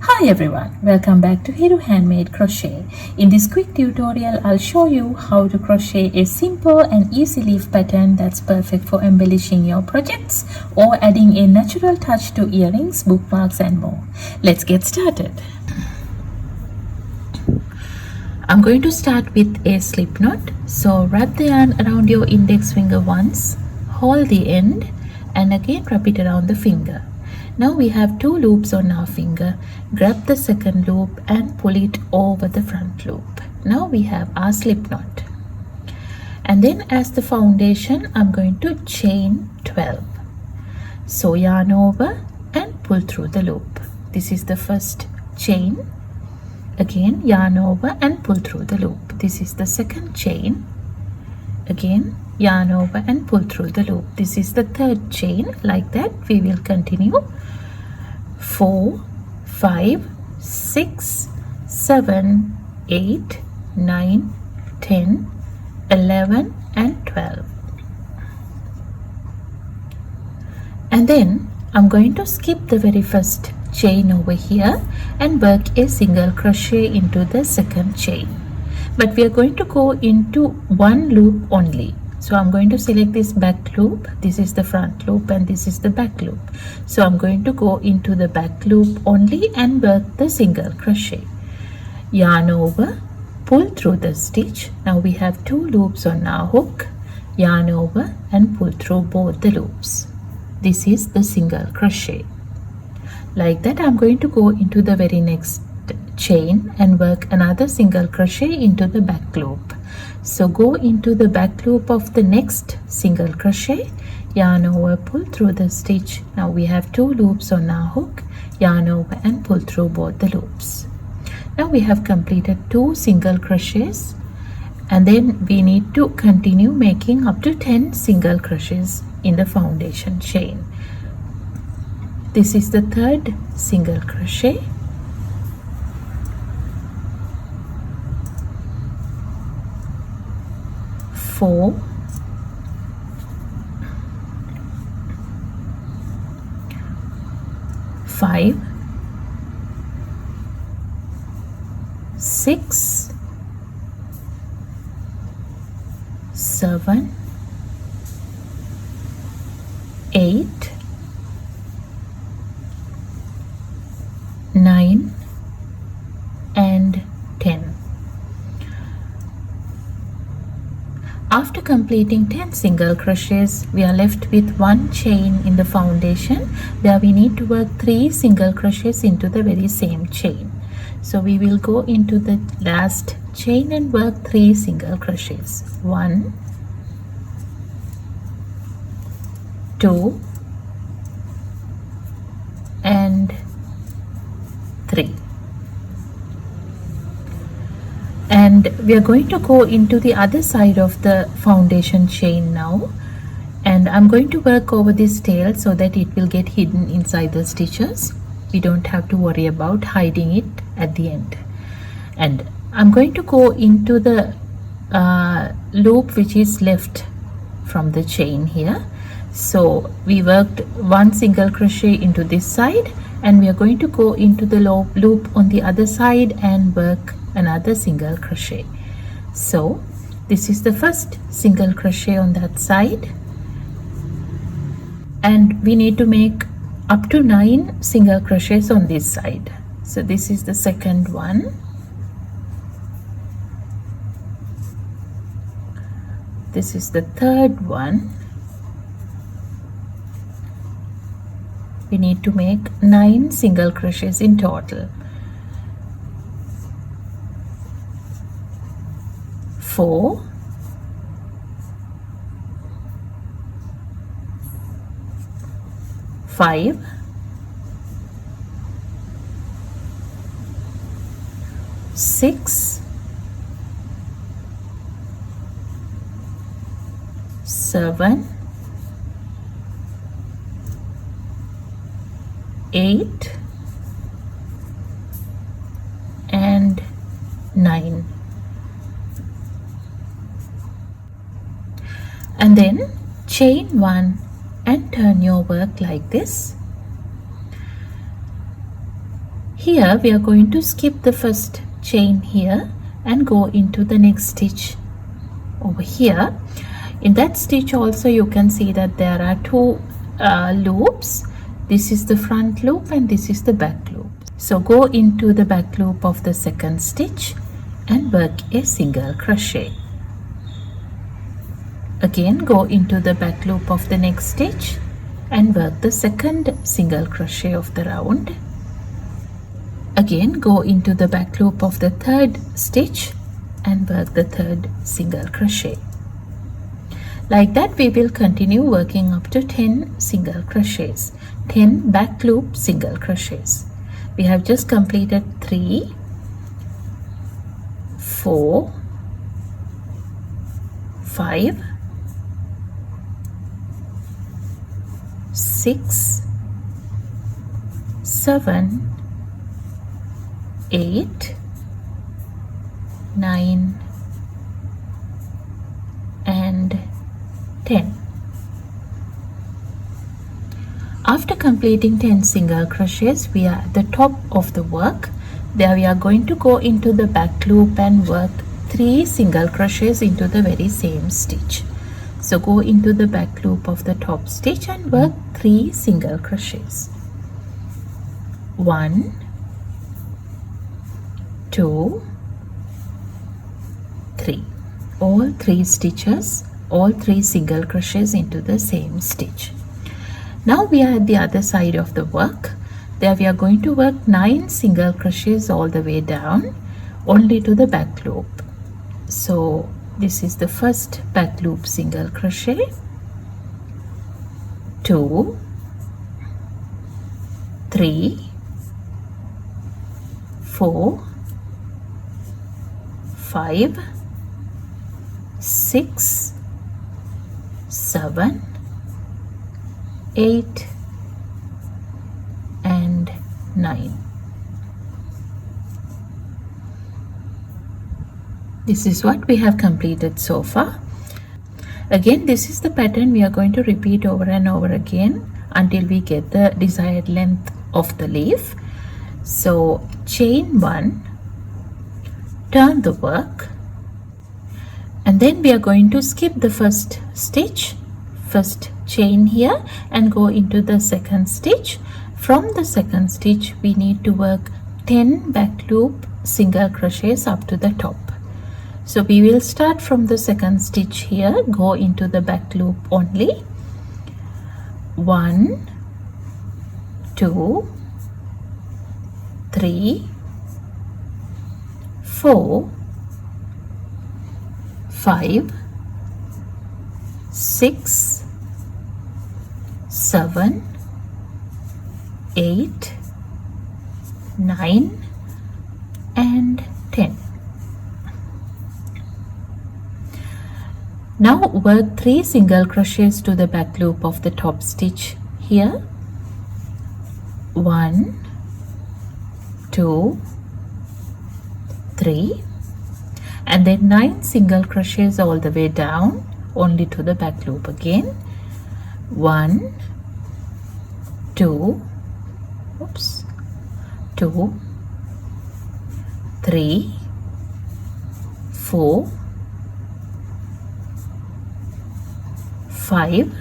Hi everyone, welcome back to Handmade Crochet. In this quick tutorial, I'll show you how to crochet a simple and easy leaf pattern that's perfect for embellishing your projects or adding a natural touch to earrings, bookmarks and more. Let's get started. I'm going to start with a slip knot. So wrap the yarn around your index finger once, hold the end and again wrap it around the finger. Now we have 2 loops on our finger. Grab the second loop and pull it over the front loop. Now we have our slip knot. And then as the foundation, I'm going to chain 12. So yarn over and pull through the loop. This is the first chain. Again yarn over and pull through the loop. This is the second chain. Again yarn over and pull through the loop. This is the third chain. Like that we will continue. 4, 5, 6, 7, 8, 9, 10, 11 and 12. And then I'm going to skip the very first chain over here and work a single crochet into the second chain. But we are going to go into one loop only. So I'm going to select this back loop. This is the front loop and this is the back loop. So I'm going to go into the back loop only and work the single crochet. Yarn over, pull through the stitch. Now we have 2 loops on our hook. Yarn over and pull through both the loops. This is the single crochet. Like that I'm going to go into the very next chain and work another single crochet into the back loop. So go into the back loop of the next single crochet, yarn over, pull through the stitch. Now we have 2 loops on our hook, yarn over and pull through both the loops. Now we have completed 2 single crochets and then we need to continue making up to 10 single crochets in the foundation chain. This is the third single crochet. 4, 5, 6, 7, 8, 9 and 10. After completing 10 single crochets, we are left with 1 chain in the foundation where we need to work 3 single crochets into the very same chain. So we will go into the last chain and work 3 single crochets. 1, 2 and 3. And we are going to go into the other side of the foundation chain now, and I'm going to work over this tail so that it will get hidden inside the stitches. We don't have to worry about hiding it at the end. And I'm going to go into the loop which is left from the chain here. So we worked 1 single crochet into this side and we are going to go into the loop on the other side and work another single crochet. So this is the first single crochet on that side and we need to make up to 9 single crochets on this side. So this is the second one. This is the third one. We need to make 9 single crochets in total. 4, 5, 6, 7, 8 and 9. And then chain 1 and turn your work like this. Here we are going to skip the first chain here and go into the next stitch over here. In that stitch also you can see that there are two loops. This is the front loop and this is the back loop. So go into the back loop of the second stitch and work a single crochet. Again go into the back loop of the next stitch and work the second single crochet of the round. Again go into the back loop of the third stitch and work the third single crochet. Like that we will continue working up to 10 single crochets, 10 back loop single crochets. We have just completed 3, 4, 5, 6, 7, 8, 9 and 10. After completing 10 single crochets, we are at the top of the work. There we are going to go into the back loop and work 3 single crochets into the very same stitch. So go into the back loop of the top stitch and work 3 single crochets. 1, 2, 3. All 3 stitches, all 3 single crochets into the same stitch. Now we are at the other side of the work. There we are going to work 9 single crochets all the way down only to the back loop. So this is the first back loop single crochet, 2, 3, 4, 5, 6, 7, 8 and 9. This is what we have completed so far. Again, this is the pattern we are going to repeat over and over again until we get the desired length of the leaf. So chain 1, turn the work, and then we are going to skip the first stitch, first chain here, and go into the second stitch. From the second stitch we need to work 10 back loop single crochets up to the top. So we will start from the second stitch here, go into the back loop only. 1, 2, 3, 4, 5, 6, 7, 8, 9 and 10. Now work 3 single crochets to the back loop of the top stitch here. 1, 2, 3, and then 9 single crochets all the way down only to the back loop again. 1, 2, 2, 3, 4, 5,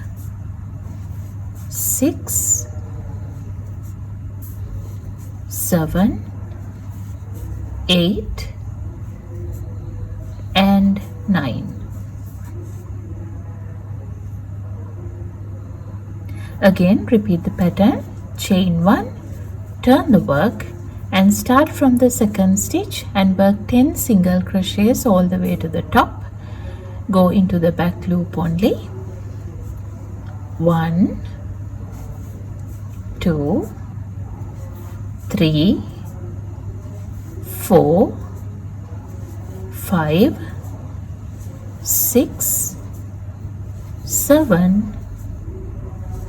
6, 7, 8 and 9. Again repeat the pattern. Chain 1, turn the work and start from the second stitch and work 10 single crochets all the way to the top. Go into the back loop only. 1, 2, 3, 4, 5, 6, 7,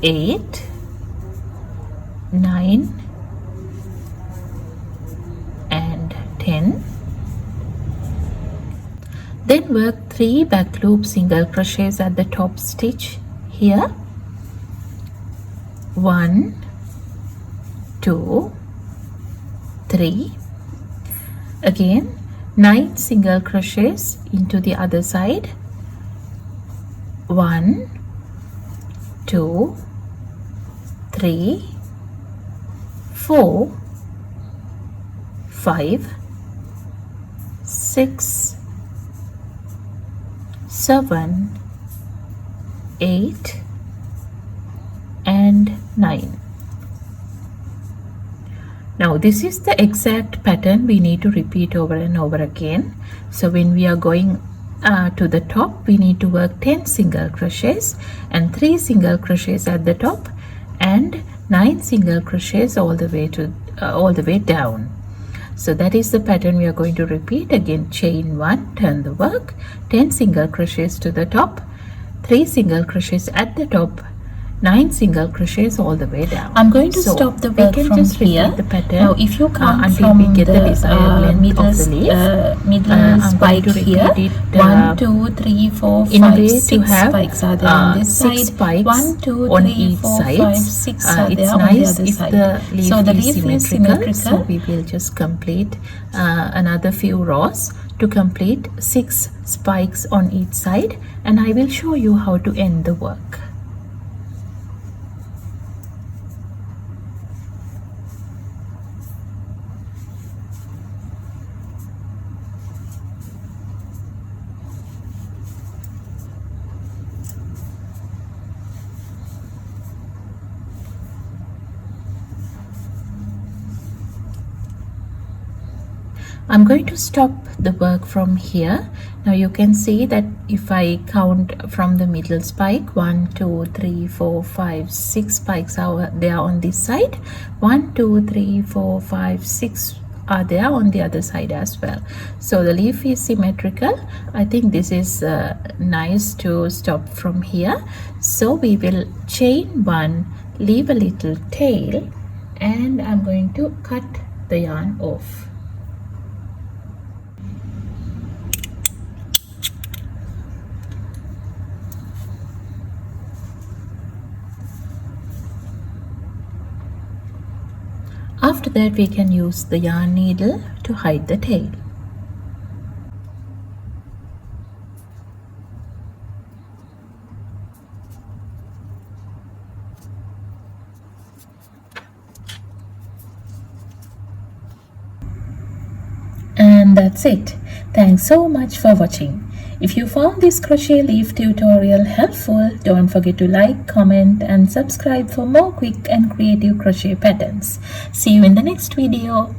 8, 9 and 10. Then work 3 back loop single crochets at the top stitch here. 1, 2, 3, again 9 single crochets into the other side, 1, 2, 3, 4, 5, 6, 7, 8 and 9. Now this is the exact pattern we need to repeat over and over again. So when we are going to the top, we need to work 10 single crochets and 3 single crochets at the top and 9 single crochets all the way down. So that is the pattern we are going to repeat. Again, chain 1, turn the work, 10 single crochets to the top, 3 single crochets at the top, 9 single crochets all the way down. I'm going to stop the work from here. The pattern now, if you count until we get the desired length of the leaf, middle spike here, 1, 2, 3, 4, 5, 6 spikes are there on this side. 1, 2, 3, 4, 5, 6 are there on the other side. So the leaf is symmetrical. So we will just complete another few rows to complete 6 spikes on each side, and I will show you how to end the work. I'm going to stop the work from here. Now you can see that if I count from the middle spike, 1, 2, 3, 4, 5, 6 spikes are there on this side. 1, 2, 3, 4, 5, 6 are there on the other side as well. So the leaf is symmetrical. I think this is nice to stop from here. So we will chain 1, leave a little tail, and I'm going to cut the yarn off. After that, we can use the yarn needle to hide the tail. And that's it. Thanks so much for watching. If you found this crochet leaf tutorial helpful, don't forget to like, comment and subscribe for more quick and creative crochet patterns. See you in the next video.